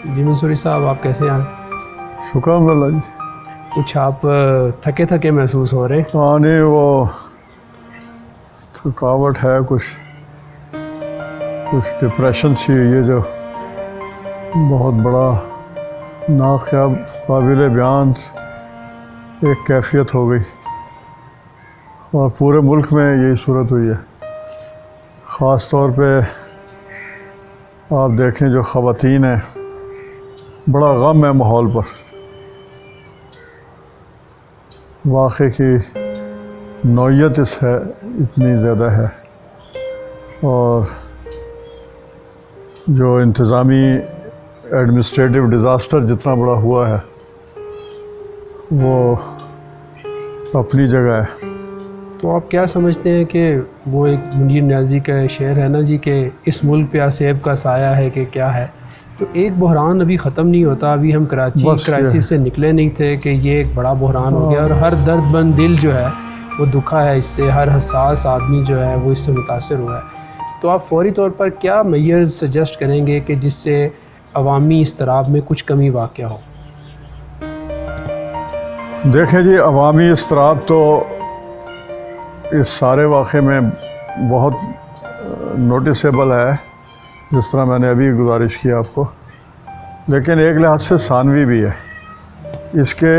جی منصوری صاحب، آپ کیسے ہیں؟ شکر اللہ جی. کچھ آپ تھکے تھکے محسوس ہو رہے ہیں؟ ہاں نہیں، وہ تھکاوٹ ہے، کچھ ڈپریشن سی ہوئی ہے جو بہت بڑا قابل بیان ایک کیفیت ہو گئی، اور پورے ملک میں یہی صورت ہوئی ہے. خاص طور پہ آپ دیکھیں جو خواتین ہیں، بڑا غم ہے ماحول پر. واقعے کی نوعیت اس ہے اتنی زیادہ ہے، اور جو انتظامی ایڈمنسٹریٹو ڈیزاسٹر جتنا بڑا ہوا ہے وہ اپنی جگہ ہے. تو آپ کیا سمجھتے ہیں کہ وہ ایک منیر نیازی کا شعر ہے نا جی کہ اس ملک پہ آسیب کا سایہ ہے کہ کیا ہے، تو ایک بحران ابھی ختم نہیں ہوتا. ابھی ہم کراچی بس یہ کرائسس سے نکلے نہیں تھے کہ یہ ایک بڑا بحران ہو گیا، اور ہر درد مند دل جو ہے وہ دکھا ہے اس سے، ہر حساس آدمی جو ہے وہ اس سے متاثر ہوا ہے. تو آپ فوری طور پر کیا میئرز سجیسٹ کریں گے کہ جس سے عوامی اضطراب میں کچھ کمی واقع ہو؟ دیکھیں جی، عوامی اضطراب تو اس سارے واقعے میں بہت نوٹیسیبل ہے، جس طرح میں نے ابھی گزارش کی آپ کو، لیکن ایک لحاظ سے ثانوی بھی ہے. اس کے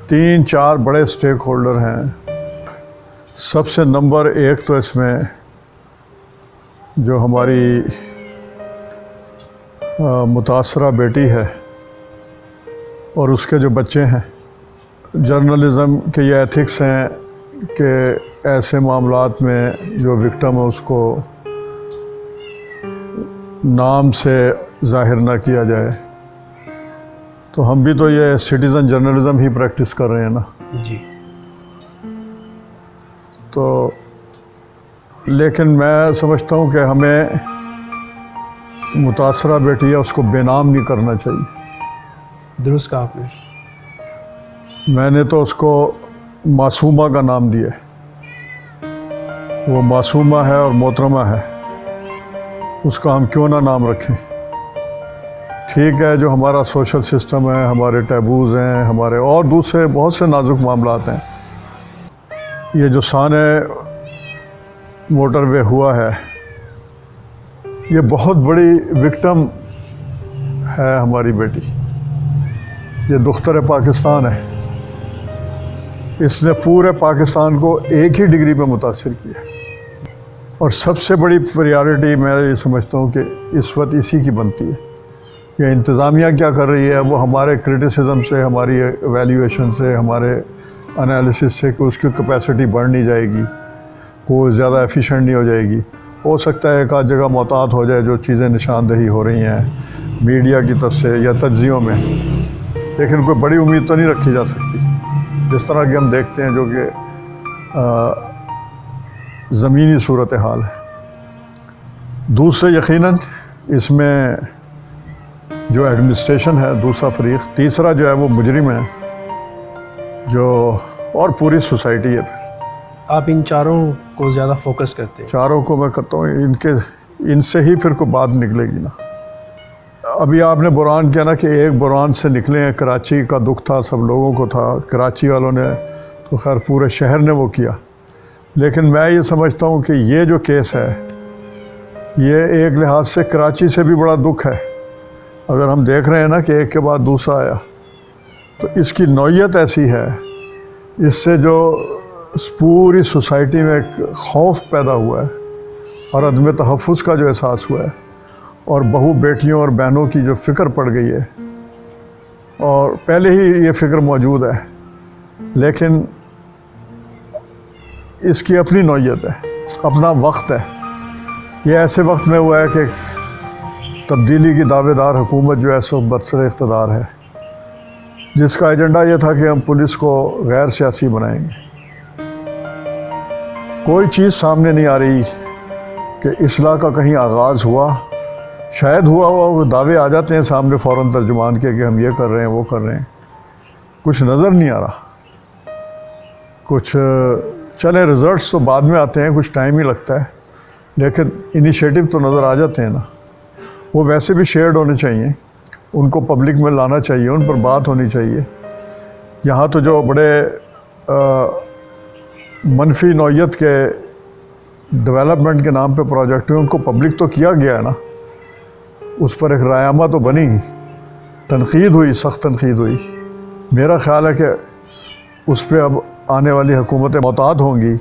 3-4 بڑے سٹیک ہولڈر ہیں. سب سے نمبر 1 تو اس میں جو ہماری متاثرہ بیٹی ہے اور اس کے جو بچے ہیں. جرنلزم کے یہ ایتھکس ہیں کہ ایسے معاملات میں جو وکٹم ہے اس کو نام سے ظاہر نہ کیا جائے. تو ہم بھی تو یہ سٹیزن جرنلزم ہی پریکٹس کر رہے ہیں نا. جی. تو لیکن میں سمجھتا ہوں کہ ہمیں متاثرہ بیٹی ہے اس کو بے نام نہیں کرنا چاہیے. درست کہا آپ نے. میں نے تو اس کو معصومہ کا نام دیا ہے. وہ معصومہ ہے اور محترمہ ہے، اس کا ہم کیوں نہ نام رکھیں. ٹھیک ہے، جو ہمارا سوشل سسٹم ہے، ہمارے ٹیبوز ہیں، ہمارے اور دوسرے بہت سے نازک معاملات ہیں. یہ جو سانحہ موٹر وے ہوا ہے، یہ بہت بڑی وکٹم ہے ہماری بیٹی. یہ دختر پاکستان ہے. اس نے پورے پاکستان کو ایک ہی ڈگری پہ متاثر کیا، اور سب سے بڑی پریارٹی میں یہ سمجھتا ہوں کہ اس وقت اسی کی بنتی ہے. یہ انتظامیہ کیا کر رہی ہے، وہ ہمارے کرٹیسزم سے، ہماری ایویلیویشن سے، ہمارے انالیسس سے کہ اس کی کیپیسٹی بڑھ نہیں جائے گی، کوئی زیادہ ایفیشینٹ نہیں ہو جائے گی. ہو سکتا ہے ایک آدھ جگہ محتاط ہو جائے جو چیزیں نشاندہی ہو رہی ہیں میڈیا کی طرف سے یا تجزیوں میں، لیکن کوئی بڑی امید تو نہیں رکھی جا سکتی. جس طرح کہ ہم دیکھتے ہیں جو کہ زمینی صورتحال ہے. دوسرے یقیناً اس میں جو ایڈمنسٹریشن ہے دوسرا فریق، تیسرا جو ہے وہ مجرم ہے جو، اور پوری سوسائٹی ہے. پھر آپ ان چاروں کو زیادہ فوکس کرتے ہیں؟ چاروں کو میں کرتا ہوں. ان سے ہی پھر کوئی بات نکلے گی نا. ابھی آپ نے بحران کیا نا کہ ایک بحران سے نکلے ہیں. کراچی کا دکھ تھا، سب لوگوں کو تھا. کراچی والوں نے تو خیر پورے شہر نے وہ کیا، لیکن میں یہ سمجھتا ہوں کہ یہ جو کیس ہے یہ ایک لحاظ سے کراچی سے بھی بڑا دکھ ہے. اگر ہم دیکھ رہے ہیں نا کہ ایک کے بعد دوسرا آیا، تو اس کی نوعیت ایسی ہے، اس سے جو پوری سوسائٹی میں ایک خوف پیدا ہوا ہے اور عدم تحفظ کا جو احساس ہوا ہے، اور بہو بیٹیوں اور بہنوں کی جو فکر پڑ گئی ہے، اور پہلے ہی یہ فکر موجود ہے، لیکن اس کی اپنی نوعیت ہے، اپنا وقت ہے. یہ ایسے وقت میں ہوا ہے کہ تبدیلی کی دعوے دار حکومت جو ہے سو برسر اقتدار ہے، جس کا ایجنڈا یہ تھا کہ ہم پولیس کو غیر سیاسی بنائیں گے. کوئی چیز سامنے نہیں آ رہی کہ اصلاح کا کہیں آغاز ہوا. شاید ہوا وہ دعوے آ جاتے ہیں سامنے فوراً ترجمان کے کہ ہم یہ کر رہے ہیں وہ کر رہے ہیں. کچھ نظر نہیں آ رہا. کچھ چلے رزلٹس تو بعد میں آتے ہیں، کچھ ٹائم ہی لگتا ہے، لیکن انیشیٹو تو نظر آ جاتے ہیں نا. وہ ویسے بھی شیئرڈ ہونے چاہیے، ان کو پبلک میں لانا چاہیے، ان پر بات ہونی چاہیے۔ یہاں تو جو بڑے منفی نوعیت کے ڈیولپمنٹ کے نام پہ پروجیکٹ ہیں ان کو پبلک تو کیا گیا ہے نا، اس پر ایک رائے تو بنی، تنقید ہوئی، سخت تنقید ہوئی۔ میرا خیال ہے کہ اس پہ اب آنے والی حکومتیں محتاط ہوں گی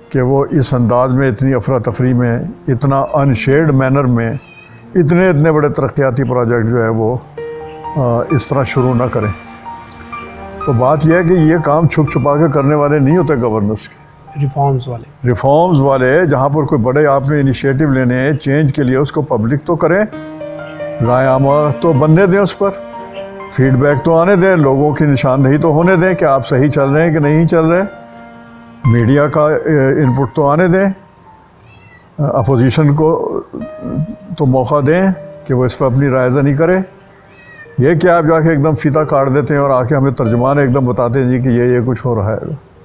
کہ وہ اس انداز میں، اتنی افراتفری میں، اتنا ان شیڈ مینر میں اتنے بڑے ترقیاتی پروجیکٹ جو ہے وہ اس طرح شروع نہ کریں۔ تو بات یہ ہے کہ یہ کام چھپ چھپا کے کرنے والے نہیں ہوتے گورننس کے، ریفارمز والے جہاں پر کوئی بڑے آپ نے انیشیٹو لینے ہیں چینج کے لیے، اس کو پبلک تو کریں، رائے عامہ تو بننے دیں، اس پر فیڈ بیک تو آنے دیں، لوگوں کی نشاندہی تو ہونے دیں کہ آپ صحیح چل رہے ہیں کہ نہیں چل رہے، میڈیا کا انپٹ تو آنے دیں، اپوزیشن کو تو موقع دیں کہ وہ اس پہ اپنی رائے زنی کرے۔ یہ کہ آپ جا کے ایک دم فیتا کاٹ دیتے ہیں اور آ کے ہمیں ترجمان ایک دم بتاتے ہیں جی کہ یہ کچھ ہو رہا ہے،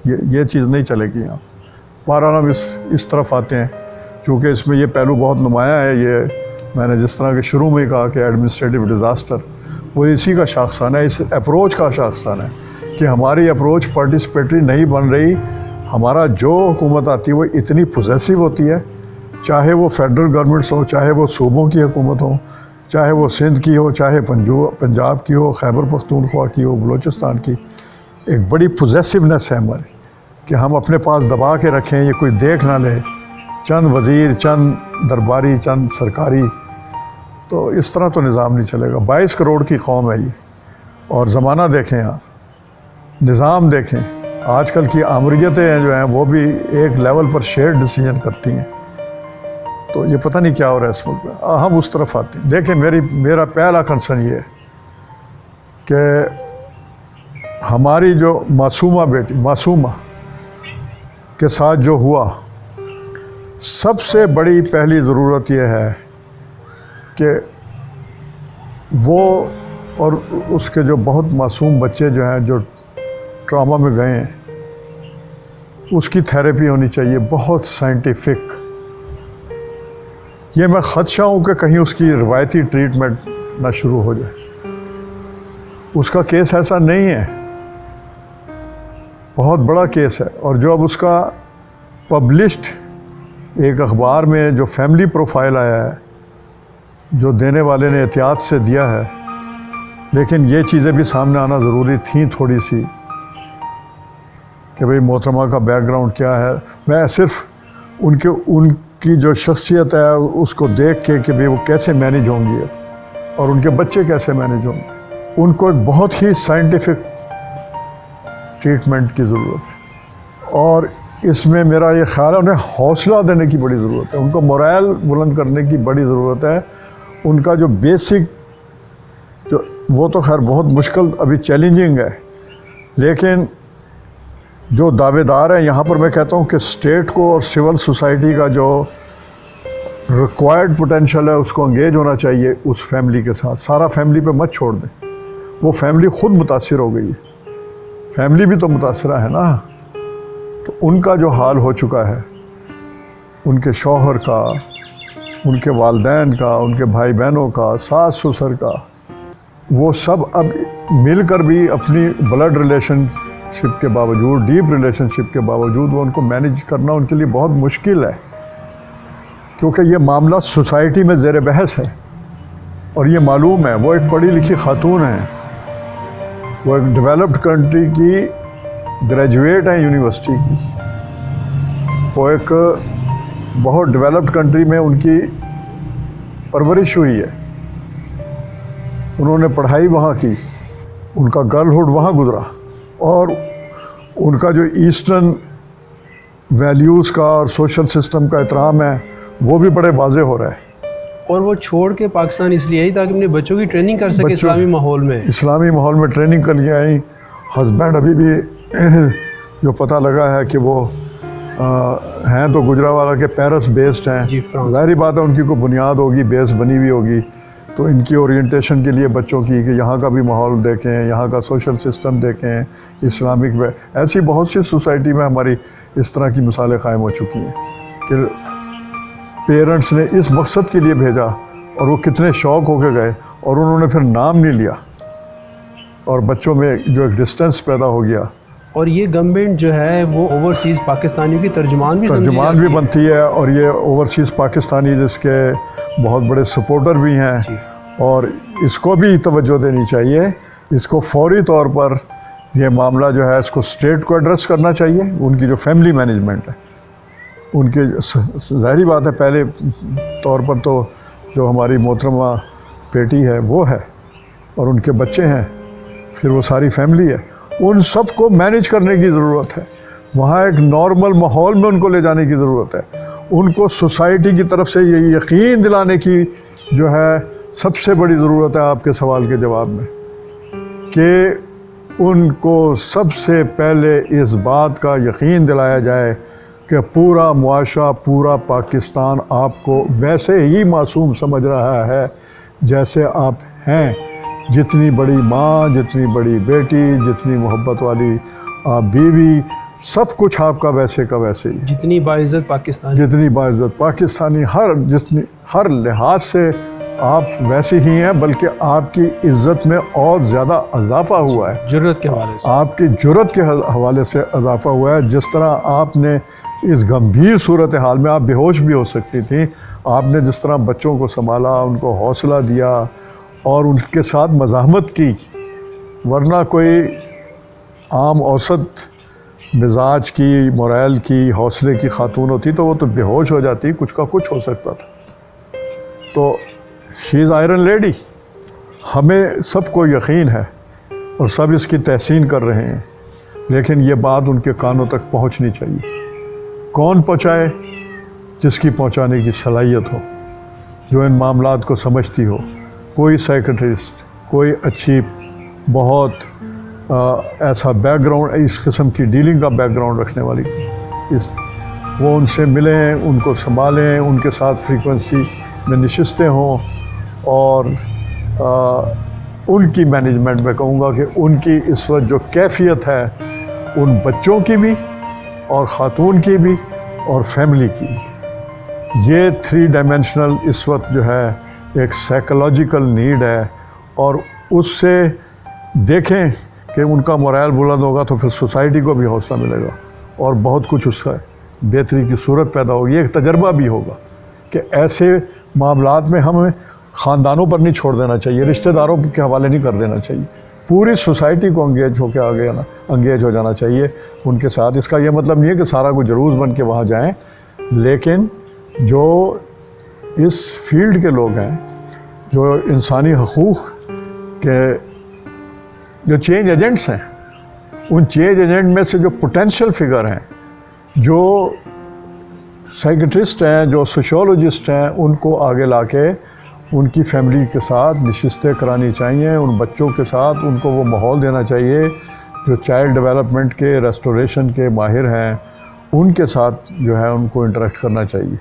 یہ چیز نہیں چلے گی یہاں۔ بہرحال ہم اس طرف آتے ہیں، چونکہ اس میں یہ پہلو بہت نمایاں ہے۔ یہ میں نے جس طرح کے شروع میں کہا کہ ایڈمنسٹریٹو ڈیزاسٹر، وہ اسی کا شاخسانہ ہے، اس اپروچ کا شاخسانہ ہے کہ ہماری اپروچ پارٹیسپیٹری نہیں بن رہی۔ ہمارا جو حکومت آتی ہے وہ اتنی پوزیسو ہوتی ہے، چاہے وہ فیڈرل گورنمنٹس ہو، چاہے وہ صوبوں کی حکومت ہو، چاہے وہ سندھ کی ہو، چاہے پنجاب کی ہو، خیبر پختونخوا کی ہو، بلوچستان کی، ایک بڑی پوزیسونیس ہے ہماری کہ ہم اپنے پاس دبا کے رکھیں، یہ کوئی دیکھ نہ لے، چند وزیر، چند درباری، چند سرکاری، تو اس طرح تو نظام نہیں چلے گا۔ 22 کروڑ کی قوم ہے یہ، اور زمانہ دیکھیں آپ، نظام دیکھیں، آج کل کی آمریتیں جو ہیں وہ بھی ایک لیول پر شیئر ڈیسیجن کرتی ہیں، تو یہ پتہ نہیں کیا ہو رہا ہے اس ملک میں۔ ہم اس طرف آتے ہیں۔ دیکھیں میرا پہلا کنسرن یہ ہے کہ ہماری جو معصومہ بیٹی، معصومہ کے ساتھ جو ہوا، سب سے بڑی پہلی ضرورت یہ ہے کہ وہ اور اس کے جو بہت معصوم بچے جو ہیں جو ٹراما میں گئے ہیں، اس کی تھیراپی ہونی چاہیے، بہت سائنٹیفک۔ یہ میں خدشہ ہوں کہ کہیں اس کی روایتی ٹریٹمنٹ نہ شروع ہو جائے۔ اس کا کیس ایسا نہیں ہے، بہت بڑا کیس ہے، اور جو اب اس کا پبلشڈ ایک اخبار میں جو فیملی پروفائل آیا ہے، جو دینے والے نے احتیاط سے دیا ہے، لیکن یہ چیزیں بھی سامنے آنا ضروری تھیں تھوڑی سی کہ بھئی محترمہ کا بیک گراؤنڈ کیا ہے۔ میں صرف ان کی جو شخصیت ہے اس کو دیکھ کے کہ بھئی وہ کیسے مینیج ہوں گی اور ان کے بچے کیسے مینیج ہوں گے، ان کو ایک بہت ہی سائنٹیفک ٹریٹمنٹ کی ضرورت ہے، اور اس میں میرا یہ خیال ہے انہیں حوصلہ دینے کی بڑی ضرورت ہے، ان کو مورائل بلند کرنے کی بڑی ضرورت ہے۔ ان کا جو بیسک وہ تو خیر بہت مشکل ابھی چیلنجنگ ہے، لیکن جو دعوے دار ہیں یہاں پر میں کہتا ہوں کہ اسٹیٹ کو اور سول سوسائٹی کا جو ریکوائرڈ پوٹینشیل ہے اس کو انگیج ہونا چاہیے اس فیملی کے ساتھ۔ سارا فیملی پہ مت چھوڑ دیں، وہ فیملی خود متاثر ہو گئی ہے، فیملی بھی تو متاثرہ ہے نا۔ تو ان کا جو حال ہو چکا ہے، ان کے شوہر کا، ان کے والدین کا، ان کے بھائی بہنوں کا، ساس سسر کا، وہ سب اب مل کر بھی اپنی بلڈ ریلیشن شپ کے باوجود، ڈیپ ریلیشن شپ کے باوجود، وہ ان کو مینیج کرنا ان کے لیے بہت مشکل ہے، کیونکہ یہ معاملہ سوسائٹی میں زیر بحث ہے، اور یہ معلوم ہے۔ وہ ایک پڑھی لکھی خاتون ہیں، وہ ایک ڈیولپڈ کنٹری کی گریجویٹ ہیں یونیورسٹی کی، وہ ایک بہت ڈیولپڈ کنٹری میں ان کی پرورش ہوئی ہے، انہوں نے پڑھائی وہاں کی، ان کا گرلہڈ وہاں گزرا، اور ان کا جو ایسٹرن ویلیوز کا اور سوشل سسٹم کا احترام ہے وہ بھی بڑے واضح ہو رہا ہے۔ اور وہ چھوڑ کے پاکستان اس لیے آئی تاکہ اپنے بچوں کی ٹریننگ کر سکے اسلامی ماحول میں، اسلامی ماحول میں ٹریننگ کر کے آئیں۔ ہسبینڈ ابھی بھی جو پتہ لگا ہے کہ وہ ہیں تو گجرانوالہ کے پیرس بیسڈ ہیں، ظاہری بات ہے ان کی کوئی بنیاد ہوگی، بیس بنی ہوئی ہوگی، تو ان کی اورینٹیشن کے لیے بچوں کی کہ یہاں کا بھی ماحول دیکھیں، یہاں کا سوشل سسٹم دیکھیں، اسلامک ایسی بہت سی سوسائٹی میں ہماری اس طرح کی مثالیں قائم ہو چکی ہیں کہ پیرنٹس نے اس مقصد کے لیے بھیجا اور وہ کتنے شوق ہو کے گئے، اور انہوں نے پھر نام نہیں لیا، اور بچوں میں جو ایک ڈسٹنس پیدا ہو گیا۔ اور یہ گورنمنٹ جو ہے وہ اوورسیز پاکستانیوں کی ترجمان بھی بنتی ہے، اور یہ اوورسیز پاکستانی جس کے بہت بڑے سپورٹر بھی ہیں، جی۔ اور اس کو بھی توجہ دینی چاہیے، اس کو فوری طور پر یہ معاملہ جو ہے اس کو اسٹیٹ کو ایڈریس کرنا چاہیے، ان کی جو فیملی مینجمنٹ ہے ان کے، ظاہری بات ہے پہلے طور پر تو جو ہماری محترمہ بیٹی ہے وہ ہے، اور ان کے بچے ہیں، پھر وہ ساری فیملی ہے، ان سب کو مینیج کرنے کی ضرورت ہے، وہاں ایک نارمل ماحول میں ان کو لے جانے کی ضرورت ہے، ان کو سوسائٹی کی طرف سے یہ یقین دلانے کی جو ہے سب سے بڑی ضرورت ہے آپ کے سوال کے جواب میں، کہ ان کو سب سے پہلے اس بات کا یقین دلایا جائے کہ پورا معاشرہ، پورا پاکستان آپ کو ویسے ہی معصوم سمجھ رہا ہے جیسے آپ ہیں، جتنی بڑی ماں، جتنی بڑی بیٹی، جتنی محبت والی آپ بیوی، سب کچھ آپ کا ویسے کا ویسے ہی، جتنی باعزت پاکستان، جتنی باعزت پاکستانی، ہر لحاظ سے آپ ویسے ہی ہیں، بلکہ آپ کی عزت میں اور زیادہ اضافہ ہوا ہے، جرت کے حوالے سے، آپ کی جرت کے حوالے سے اضافہ ہوا ہے۔ جس طرح آپ نے اس گمبھیر صورتحال میں، آپ بے ہوش بھی ہو سکتی تھیں، آپ نے جس طرح بچوں کو سنبھالا، ان کو حوصلہ دیا اور ان کے ساتھ مزاحمت کی، ورنہ کوئی عام اوسط مزاج کی، موریل کی، حوصلے کی خاتون ہوتی تو وہ تو بے ہوش ہو جاتی، کچھ کا کچھ ہو سکتا تھا۔ تو شی از آئرن لیڈی، ہمیں سب کو یقین ہے اور سب اس کی تحسین کر رہے ہیں، لیکن یہ بات ان کے کانوں تک پہنچنی چاہیے۔ کون پہنچائے؟ جس کی پہنچانے کی صلاحیت ہو، جو ان معاملات کو سمجھتی ہو، کوئی سائیکٹرسٹ، کوئی اچھی بہت ایسا بیک گراؤنڈ، اس قسم کی ڈیلنگ کا بیک گراؤنڈ رکھنے والی، وہ ان سے ملیں، ان کو سنبھالیں، ان کے ساتھ فریکوینسی میں نشستیں ہوں، اور ان کی مینجمنٹ میں کہوں گا کہ ان کی اس وقت جو کیفیت ہے، ان بچوں کی بھی اور خاتون کی بھی اور فیملی کی بھی، یہ 3 ڈائمینشنل اس وقت جو ہے ایک سائیکولوجیکل نیڈ ہے، اور اس سے دیکھیں کہ ان کا موریل بلند ہوگا تو پھر سوسائٹی کو بھی حوصلہ ملے گا، اور بہت کچھ اس سے بہتری کی صورت پیدا ہوگی۔ ایک تجربہ بھی ہوگا کہ ایسے معاملات میں ہمیں خاندانوں پر نہیں چھوڑ دینا چاہیے، رشتہ داروں کے حوالے نہیں کر دینا چاہیے، پوری سوسائٹی کو انگیج ہو کے انگیج ہو جانا چاہیے ان کے ساتھ۔ اس کا یہ مطلب نہیں ہے کہ سارا کوئی جلوس بن کے وہاں جائیں، لیکن جو اس فیلڈ کے لوگ ہیں، جو انسانی حقوق کے جو چینج ایجنٹس ہیں، ان چینج ایجنٹ میں سے جو پوٹینشیل فگر ہیں، جو سائیکٹرسٹ ہیں، جو سوشیولوجسٹ ہیں، ان کو آگے لا کے ان کی فیملی کے ساتھ نشستیں کرانی چاہیے، ان بچوں کے ساتھ ان کو وہ ماحول دینا چاہیے جو چائلڈ ڈیولپمنٹ کے، ریسٹوریشن کے ماہر ہیں، ان کے ساتھ جو ہے ان کو انٹریکٹ کرنا چاہیے۔